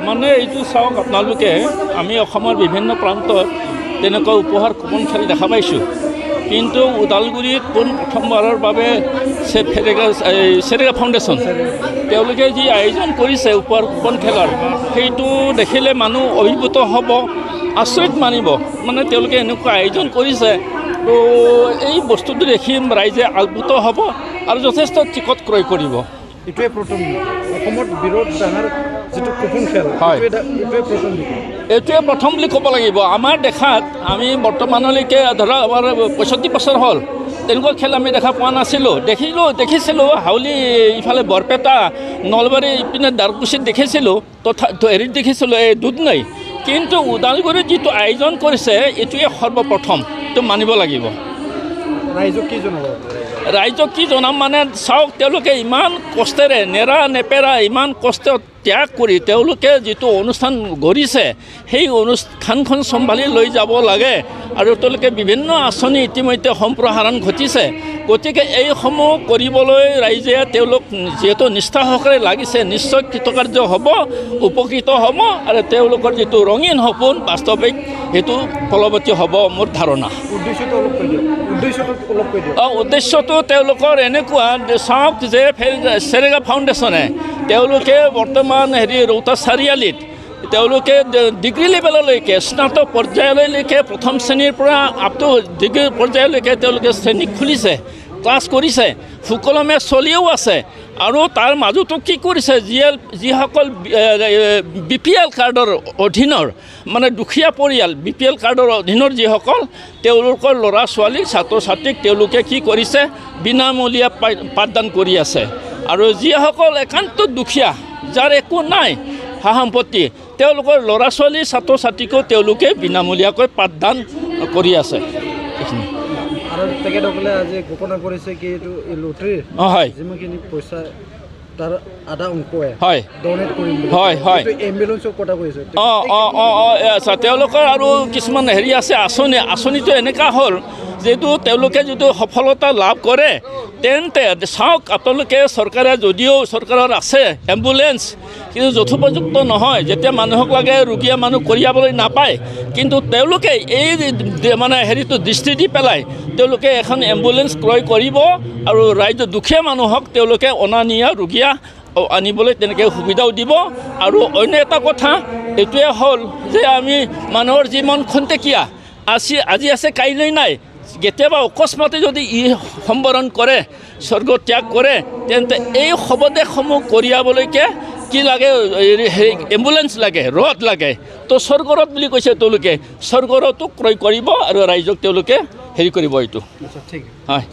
মানে এইটো চাওক আপোনালোকে আমি অসমৰ বিভিন্ন প্ৰান্তত তেনেকুৱা উপহাৰ কুপন খেল দেখা পাইছোঁ, কিন্তু ওদালগুৰিত প্ৰথমবাৰৰ বাবে চেৰেগা ফাউণ্ডেশ্যন তেওঁলোকে যি আয়োজন কৰিছে উপহাৰ কুপন খেলৰ, সেইটো দেখিলে মানুহ অভিভূত হ'ব, আচৰিত মানিব। মানে তেওঁলোকে এনেকুৱা আয়োজন কৰিছে, তো এই বস্তুটো দেখি ৰাইজে আপ্লুত হ'ব আৰু যথেষ্ট টিকট ক্ৰয় কৰিব। এইটোৱে প্ৰথম অসমত বিৰোধ ডাঙৰ যিটো কুপন খেল, হয়, এইটোৱে প্ৰথম বুলি ক'ব লাগিব। আমাৰ দেখাত আমি বৰ্তমানলৈকে ধৰা আমাৰ 65 বছৰ হ'ল তেনেকুৱা খেল আমি দেখা পোৱা নাছিলোঁ। দেখিছিলোঁ হাউলি ইফালে বৰপেটা, নলবাৰী ইপিনে দাৰকুছিত দেখিছিলোঁ, হেৰিত দেখিছিলোঁ এই দুধনৈ, কিন্তু ওদালগুৰিত যিটো আয়োজন কৰিছে এইটোৱে সৰ্বপ্ৰথম, এইটো মানিব লাগিব। ৰাইজক কি জনাব? ৰাইজক কি জনাম মানে চাওক, তেওঁলোকে ইমান কষ্টেৰে নেৰা নেপেৰা ইমান কষ্ট ত্যাগ কৰি তেওঁলোকে যিটো অনুষ্ঠান গঢ়িছে, সেই অনুষ্ঠানখন চম্ভালি লৈ যাব লাগে। আৰু তেওঁলোকে বিভিন্ন আঁচনি ইতিমধ্যে সম্প্ৰসাৰণ ঘটিছে। গতিকে এইসমূহ কৰিবলৈ ৰাইজে তেওঁলোক যিহেতু নিষ্ঠা সহকাৰে লাগিছে, নিশ্চয় কৃতকাৰ্য হ'ব, উপকৃত হ'ব, আৰু তেওঁলোকৰ যিটো ৰঙীন সপোন বাস্তৱিক সেইটো ফলৱতী হ'ব মোৰ ধাৰণা। উদ্দেশ্যটো তেওঁলোকৰ এনেকুৱা, চাওক যে চেৰেগা ফাউণ্ডেশ্যনে তেওঁলোকে বৰ্তমান ৰৌতা চাৰিআলিত তেওঁলোকে ডিগ্ৰী লেভেললৈকে স্নাতক পৰ্যায়লৈকে প্ৰথম শ্ৰেণীৰ পৰা আপ টু ডিগ্ৰী পৰ্যায়লৈকে তেওঁলোকে শ্ৰেণী খুলিছে, ক্লাছ কৰিছে, সুকলমে চলিও আছে। আৰু তাৰ মাজতো কি কৰিছে, যিসকল BPL কাৰ্ডৰ অধীনৰ মানে দুখীয়া পৰিয়াল, BPL কাৰ্ডৰ অধীনৰ যিসকল তেওঁলোকৰ ল'ৰা ছোৱালীক ছাত্ৰ ছাত্ৰীক তেওঁলোকে কি কৰিছে, বিনামূলীয়া পাঠদান কৰি আছে। আৰু যিসকল একান্ত দুখীয়া, যাৰ একো নাই সা সম্পত্তি, তেওঁলোকৰ ল'ৰা ছোৱালী ছাত্ৰ ছাত্ৰীকো তেওঁলোকে বিনামূলীয়াকৈ পাঠদান কৰি আছে। আৰু তেখেতসকলে আজি ঘোষণা কৰিছে কি এইটো লটাৰীৰ যিমানখিনি পইচা তাৰ আধা অংশই ডনেট কৰিম বুলি। হয়, এম্বুলেন্সৰ কথা কৈছে। আচ্ছা, তেওঁলোকৰ আৰু কিছুমান হেৰি আছে আঁচনিটো এনেকুৱা হ'ল, যিহেতু তেওঁলোকে যদি সফলতা লাভ কৰে তেন্তে চাওক আপোনালোকে, চৰকাৰে যদিও চৰকাৰৰ আছে এম্বুলেন্স, কিন্তু যথোপযুক্ত নহয়। যেতিয়া মানুহক লাগে ৰোগীয়া মানুহ কঢ়িয়াবলৈ নাপায়, কিন্তু তেওঁলোকে এই মানে হেৰিটো দৃষ্টি দি পেলাই তেওঁলোকে এখন এম্বুলেন্স ক্ৰয় কৰিব আৰু ৰাইজৰ দুখীয়া মানুহক তেওঁলোকে অনা নিয়া ৰোগীয়া আনিবলৈ তেনেকৈ সুবিধাও দিব। আৰু অন্য এটা কথা এইটোৱে হ'ল যে আমি মানুহৰ জীৱন খন্তেকীয়া, আজি আছে কাইলৈ নাই। কেতিয়াবা অকস্মাতে যদি সম্বৰণ কৰে, স্বৰ্গ ত্যাগ কৰে, তেন্তে এই শৱদেহসমূহ কঢ়িয়াবলৈকে কি লাগে, এম্বুলেন্স লাগে, ৰথ লাগে। তো স্বৰ্গৰথ বুলি কৈছে তেওঁলোকে, স্বৰ্গৰথো ক্ৰয় কৰিব আৰু ৰাইজক তেওঁলোকে হেৰি কৰিব। এইটো হয়।